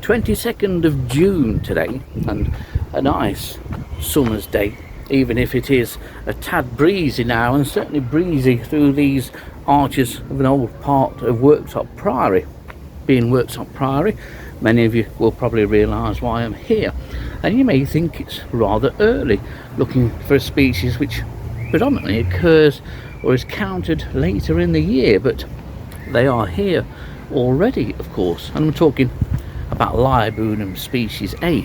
22nd of June today, and a nice summer's day, even if it is a tad breezy now, and certainly breezy through these arches of an old part of Worksop Priory. Being Worksop Priory, many of you will probably realise why I'm here, and you may think it's rather early looking for a species which predominantly occurs or is counted later in the year, but they are here already, of course, and I'm talking about Leiobunum species A.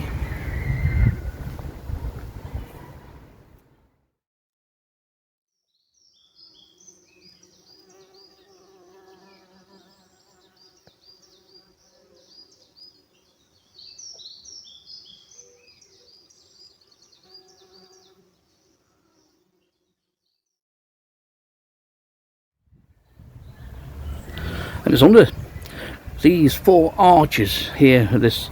And it's under these four arches here at this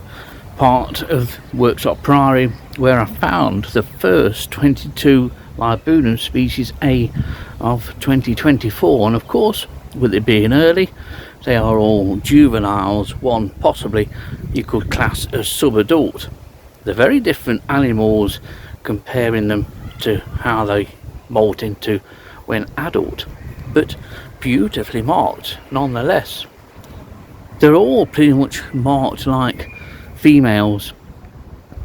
part of Worksop Priory where I found the first 22 Leiobunum species A of 2024, and of course, with it being early, they are all juveniles, one possibly you could class as sub-adult. They're very different animals comparing them to how they molt into when adult, but beautifully marked nonetheless. They're all pretty much marked like females,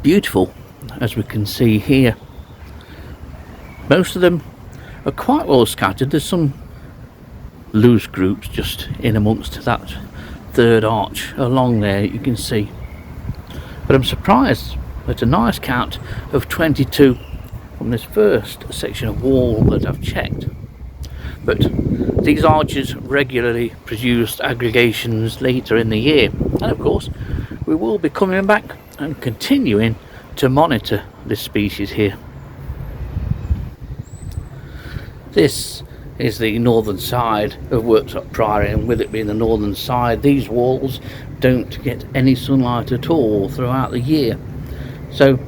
beautiful as we can see here. Most of them are quite well scattered. There's some loose groups just in amongst that third arch along there, you can see, but I'm surprised at a nice count of 22 from this first section of wall that I've checked. But these arches regularly produce aggregations later in the year, and of course we will be coming back and continuing to monitor this species here. This is the northern side of Worksop Priory, and with it being the northern side, these walls don't get any sunlight at all throughout the year. So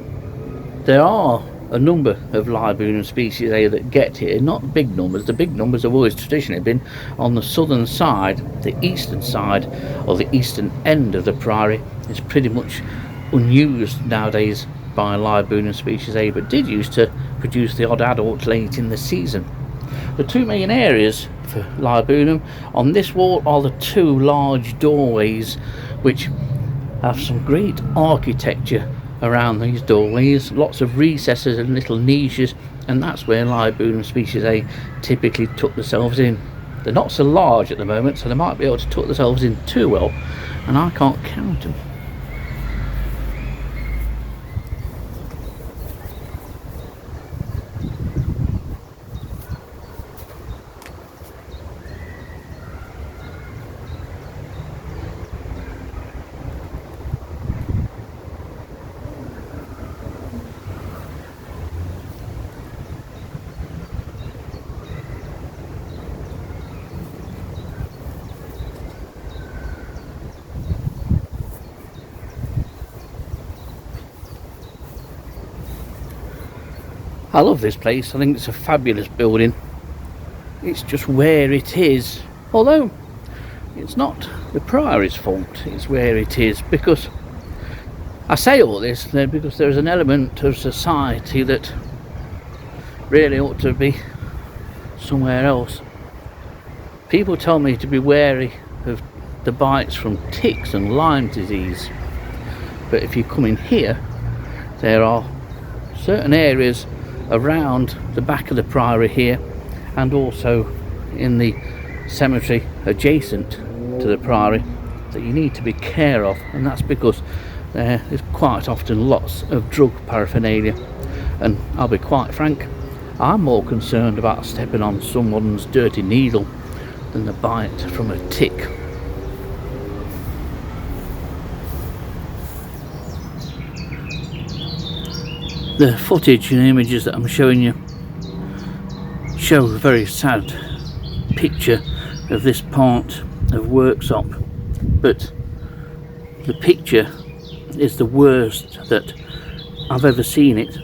there are a number of Leiobunum species A that get here, not big numbers. The big numbers have always traditionally been on the southern side. The eastern side, or the eastern end of the Priory, is pretty much unused nowadays by Leiobunum species A, but did used to produce the odd adult late in the season. The two main areas for Leiobunum on this wall are the two large doorways, which have some great architecture around these doorways, lots of recesses and little niches, and that's where Leiobunum species A typically tuck themselves in. They're not so large at the moment, so they might be able to tuck themselves in too well, and I can't count them. I love this place. I think it's a fabulous building. It's just where it is, although it's not the Priory's fault, it's where it is, because I say all this because there's an element of society that really ought to be somewhere else. People tell me to be wary of the bites from ticks and Lyme disease, but if you come in here, there are certain areas around the back of the Priory here, and also in the cemetery adjacent to the Priory, that you need to be care of, and that's because there is quite often lots of drug paraphernalia, and I'll be quite frank, I'm more concerned about stepping on someone's dirty needle than the bite from a tick. The footage and images that I'm showing you show a very sad picture of this part of Worksop, but the picture is the worst that I've ever seen it.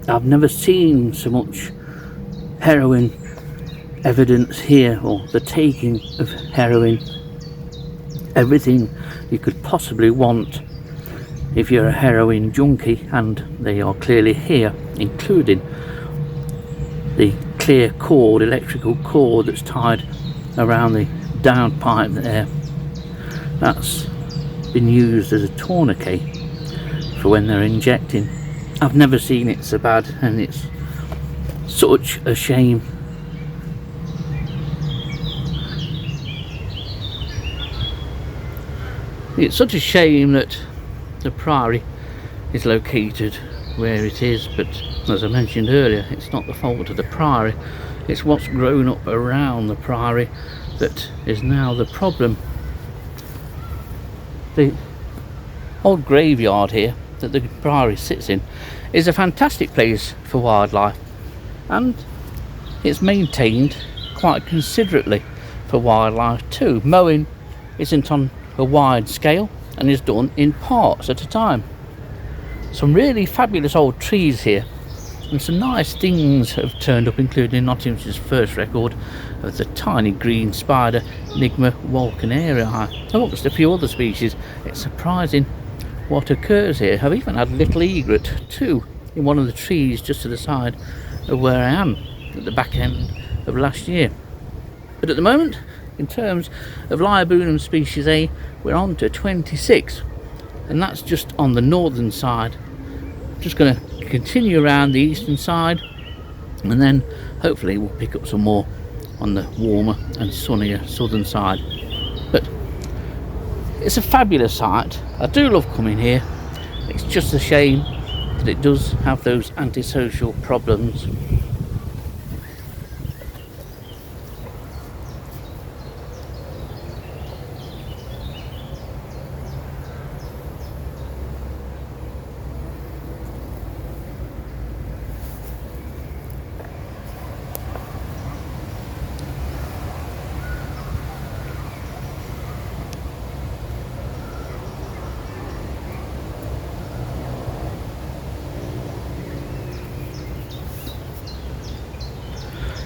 I've never seen so much heroin evidence here, or the taking of heroin. Everything you could possibly want if you're a heroin junkie, and they are clearly here, including the clear cord, electrical cord that's tied around the downpipe there. That's been used as a tourniquet for when they're injecting. I've never seen it so bad, and it's such a shame. It's such a shame that the Priory is located where it is, but as I mentioned earlier, it's not the fault of the Priory, it's what's grown up around the Priory that is now the problem. The old graveyard here that the Priory sits in is a fantastic place for wildlife, and it's maintained quite considerately for wildlife too. Mowing isn't on a wide scale and is done in parts at a time. Some really fabulous old trees here, and some nice things have turned up, including Nottinghamshire's first record of the tiny green spider Nigma walkenarii, amongst a few other species. It's surprising what occurs here. I've even had little egret too in one of the trees just to the side of where I am at the back end of last year. But at the moment, in terms of Leiobunum species A, we're on to 26, and that's just on the northern side. Just going to continue around the eastern side, and then hopefully we'll pick up some more on the warmer and sunnier southern side. But it's a fabulous site. I do love coming here. It's just a shame that it does have those antisocial problems.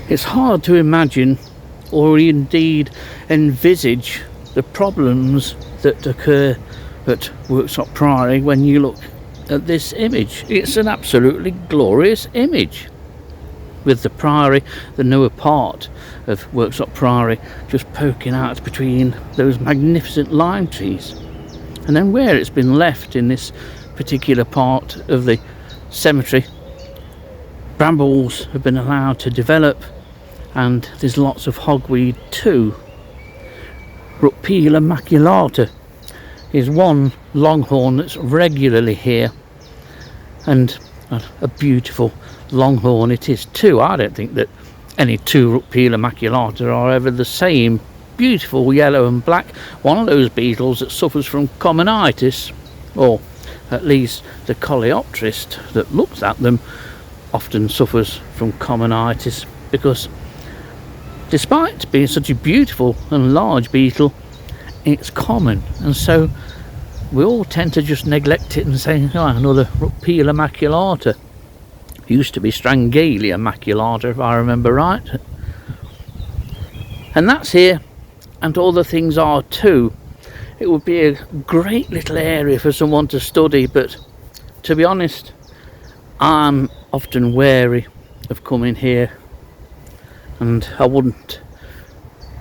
It's hard to imagine or indeed envisage the problems that occur at Worksop Priory when you look at this image. It's an absolutely glorious image, with the Priory, the newer part of Worksop Priory, just poking out between those magnificent lime trees. And then where it's been left in this particular part of the cemetery, brambles have been allowed to develop, and there's lots of hogweed too. Ruppila maculata is one longhorn that's regularly here, and a beautiful longhorn it is too. I don't think that any two Ruppila maculata are ever the same. Beautiful yellow and black, one of those beetles that suffers from commonitis, or at least the coleopterist that looks at them often suffers from commonitis, because despite being such a beautiful and large beetle, it's common, and so we all tend to just neglect it and say, oh, another Ruppila maculata. Used to be Strangalia maculata, if I remember right. And that's here, and other things are too. It would be a great little area for someone to study, but to be honest, I'm often wary of coming here, and I wouldn't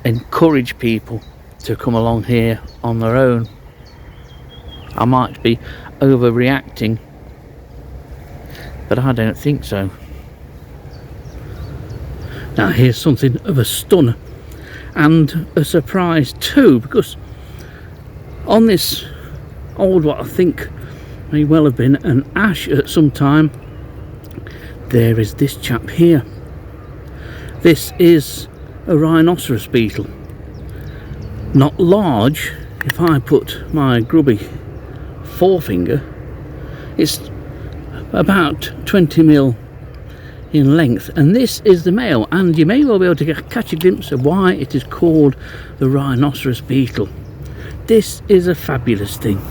encourage people to come along here on their own. I might be overreacting, but I don't think so. Now here's something of a stunner and a surprise too, because on this old, what I think may well have been an ash at some time, there is this chap here. This is a rhinoceros beetle. Not large. If I put my grubby forefinger, it's about 20 mil in length, and this is the male, and you may well be able to catch a glimpse of why it is called the rhinoceros beetle. This is a fabulous thing.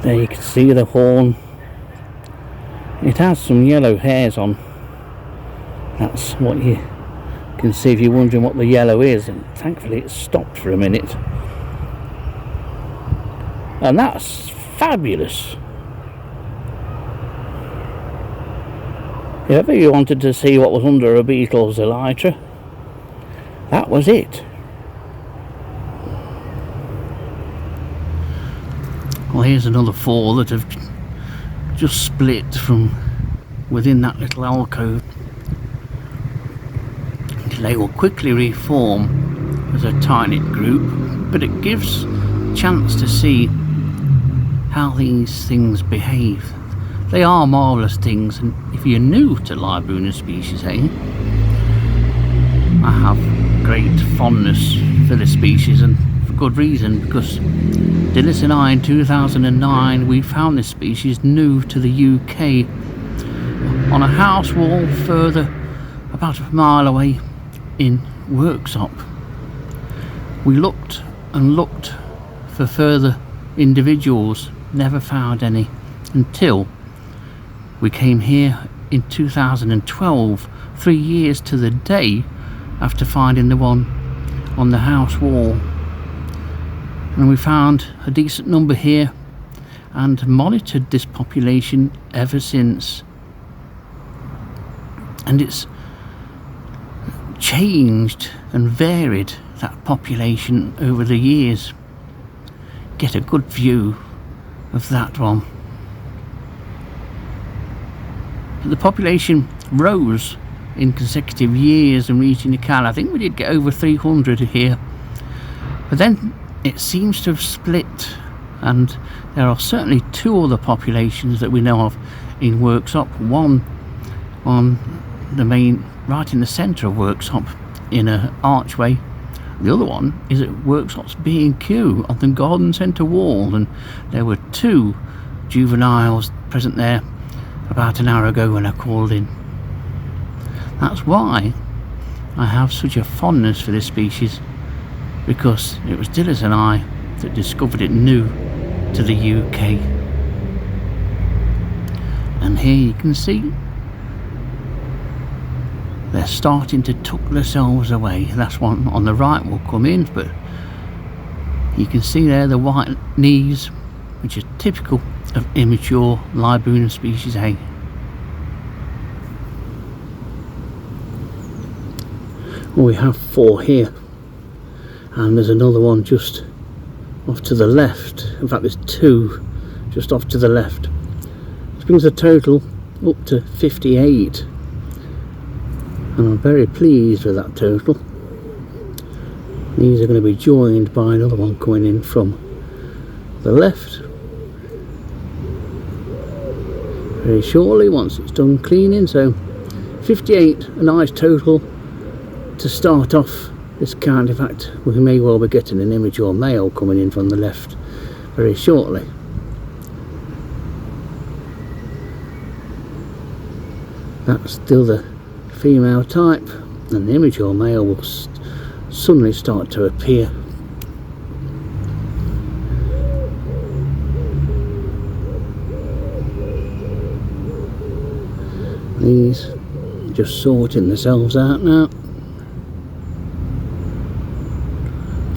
There you can see the horn. It has some yellow hairs on. That's what you can see if you're wondering what the yellow is, and thankfully it stopped for a minute. And that's fabulous. If ever you wanted to see what was under a beetle's elytra, that was it. Well, here's another 4 that have just split from within that little alcove. They will quickly reform as a tight-knit group, but it gives a chance to see how these things behave. They are marvellous things, and if you're new to Leiobunum species A, I have great fondness for this species, and for good reason, because Dilys and I in 2009 we found this species new to the UK on a house wall further about a mile away in Worksop. We looked and looked for further individuals, never found any until we came here in 2012, 3 years to the day after finding the one on the house wall. And we found a decent number here and monitored this population ever since. And it's changed and varied, that population, over the years. Get a good view of that one. The population rose in consecutive years and reaching the count. I think we did get over 300 here, but then it seems to have split, and there are certainly 2 other populations that we know of in Worksop. One on the main, right in the centre of Worksop in an archway. The other one is at Worksop's B&Q on the garden centre wall, and there were 2 juveniles present there about an hour ago when I called in. That's why I have such a fondness for this species, because it was Dilys and I that discovered it new to the UK. And here you can see they're starting to tuck themselves away. That's one on the right will come in, but you can see there the white knees, which is typical of immature Leiobunum species A. Well, we have 4 here, and there's another one just off to the left. In fact, there's 2 just off to the left. This brings the total up to 58, and I'm very pleased with that total. These are going to be joined by another one coming in from the left very shortly once it's done cleaning. So 58, a nice total to start off this count. In fact, we may well be getting an immature male coming in from the left very shortly. That's still the female type, and the immature male will suddenly start to appear. These just sorting themselves out now.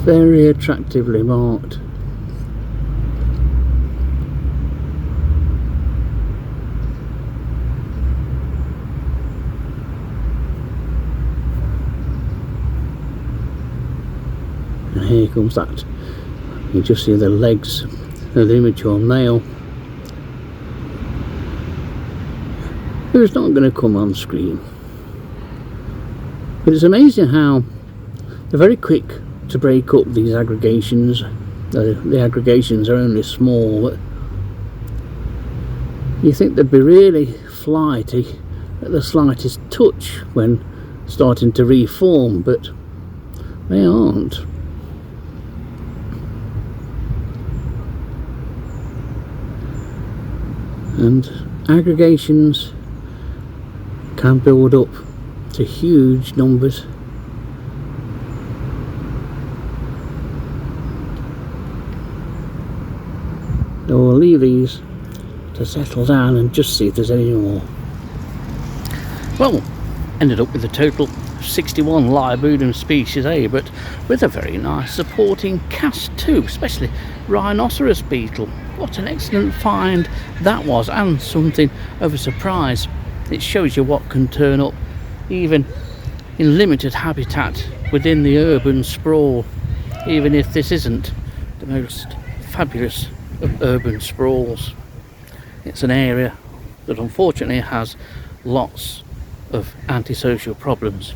Very attractively marked. And here comes that. You just see the legs of the immature male, who's not going to come on screen. But it's amazing how they're very quick to break up these aggregations. The aggregations are only small, but you think they'd be really flighty at the slightest touch when starting to reform, but they aren't. And aggregations can build up to huge numbers. So we'll leave these to settle down and just see if there's any more. Well, ended up with a total 61 Leiobunum species A, but with a very nice supporting cast too, especially rhinoceros beetle. What an excellent find that was, and something of a surprise. It shows you what can turn up even in limited habitat within the urban sprawl, even if this isn't the most fabulous of urban sprawls. It's an area that unfortunately has lots of antisocial problems.